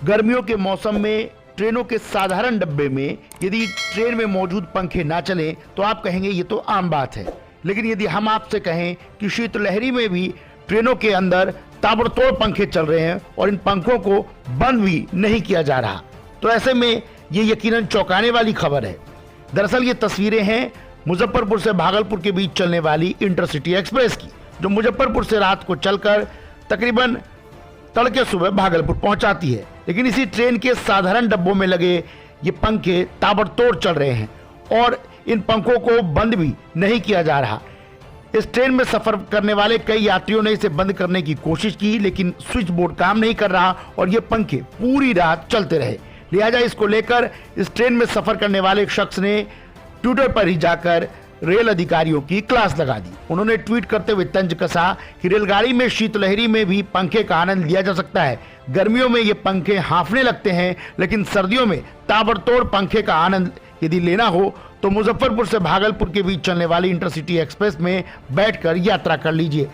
गर्मियों के मौसम में ट्रेनों के साधारण डब्बे में यदि ट्रेन में मौजूद पंखे ना चलें तो आप कहेंगे ये तो आम बात है। लेकिन यदि हम आपसे कहें कि शीतलहरी में भी ट्रेनों के अंदर ताबड़तोड़ पंखे चल रहे हैं और इन पंखों को बंद भी नहीं किया जा रहा, तो ऐसे में ये यकीनन चौंकाने वाली खबर है। दरअसल ये तस्वीरें हैं मुजफ्फरपुर से भागलपुर के बीच चलने वाली इंटरसिटी एक्सप्रेस की, जो मुजफ्फरपुर से रात को चलकर तकरीबन तड़के सुबह भागलपुर पहुंचाती है। लेकिन इसी ट्रेन के साधारण डब्बों में लगे ये पंखे ताबड़तोड़ चल रहे हैं और इन पंखों को बंद भी नहीं किया जा रहा। इस ट्रेन में सफर करने वाले कई यात्रियों ने इसे बंद करने की कोशिश की, लेकिन स्विच बोर्ड काम नहीं कर रहा और ये पंखे पूरी रात चलते रहे। लिहाजा इसको लेकर इस ट्रेन में सफर करने वाले एक शख्स ने ट्विटर पर ही जाकर रेल अधिकारियों की क्लास लगा दी। उन्होंने ट्वीट करते हुए तंज कसा कि रेलगाड़ी में शीतलहरी में भी पंखे का आनंद लिया जा सकता है। गर्मियों में ये पंखे हाँफने लगते हैं, लेकिन सर्दियों में ताबड़तोड़ पंखे का आनंद यदि लेना हो तो मुजफ्फरपुर से भागलपुर के बीच चलने वाली इंटरसिटी एक्सप्रेस में बैठकर यात्रा कर लीजिए।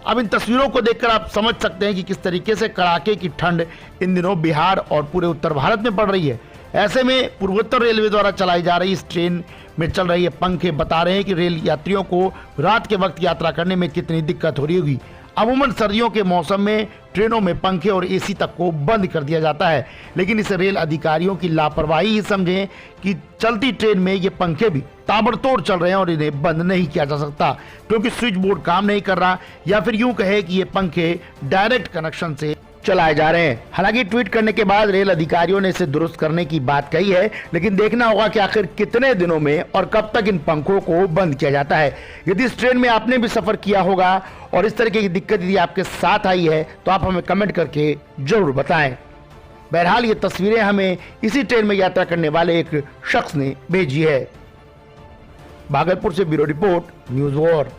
अब इन तस्वीरों को देखकर आप समझ सकते हैं कि किस तरीके से कड़ाके की ठंड इन दिनों बिहार और पूरे उत्तर भारत में पड़ रही है। ऐसे में पूर्वोत्तर रेलवे द्वारा चलाई जा रही इस ट्रेन में चल रही पंखे बता रहे हैं कि रेल यात्रियों को रात के वक्त यात्रा करने में कितनी दिक्कत हो रही होगी। अमूमन सर्दियों के मौसम में ट्रेनों में पंखे और एसी तक को बंद कर दिया जाता है, लेकिन इसे रेल अधिकारियों की लापरवाही ही समझें कि चलती ट्रेन में ये पंखे भी ताबड़तोड़ चल रहे हैं और इन्हें बंद नहीं किया जा सकता क्योंकि स्विच बोर्ड काम नहीं कर रहा, या फिर यूं कहे कि ये पंखे डायरेक्ट कनेक्शन से चलाए जा रहे हैं। हालांकि ट्वीट करने के बाद रेल अधिकारियों ने इसे दुरुस्त करने की बात कही है, लेकिन देखना होगा कि आखिर कितने दिनों में और कब तक इन पंखों को बंद किया जाता है। यदि इस ट्रेन में आपने भी सफर किया होगा और इस तरीके की दिक्कत यदि आपके साथ आई है तो आप हमें कमेंट करके जरूर बताएं। बहरहाल ये तस्वीरें हमें इसी ट्रेन में यात्रा करने वाले एक शख्स ने भेजी है। भागलपुर से ब्यूरो रिपोर्ट, न्यूज़ वॉर।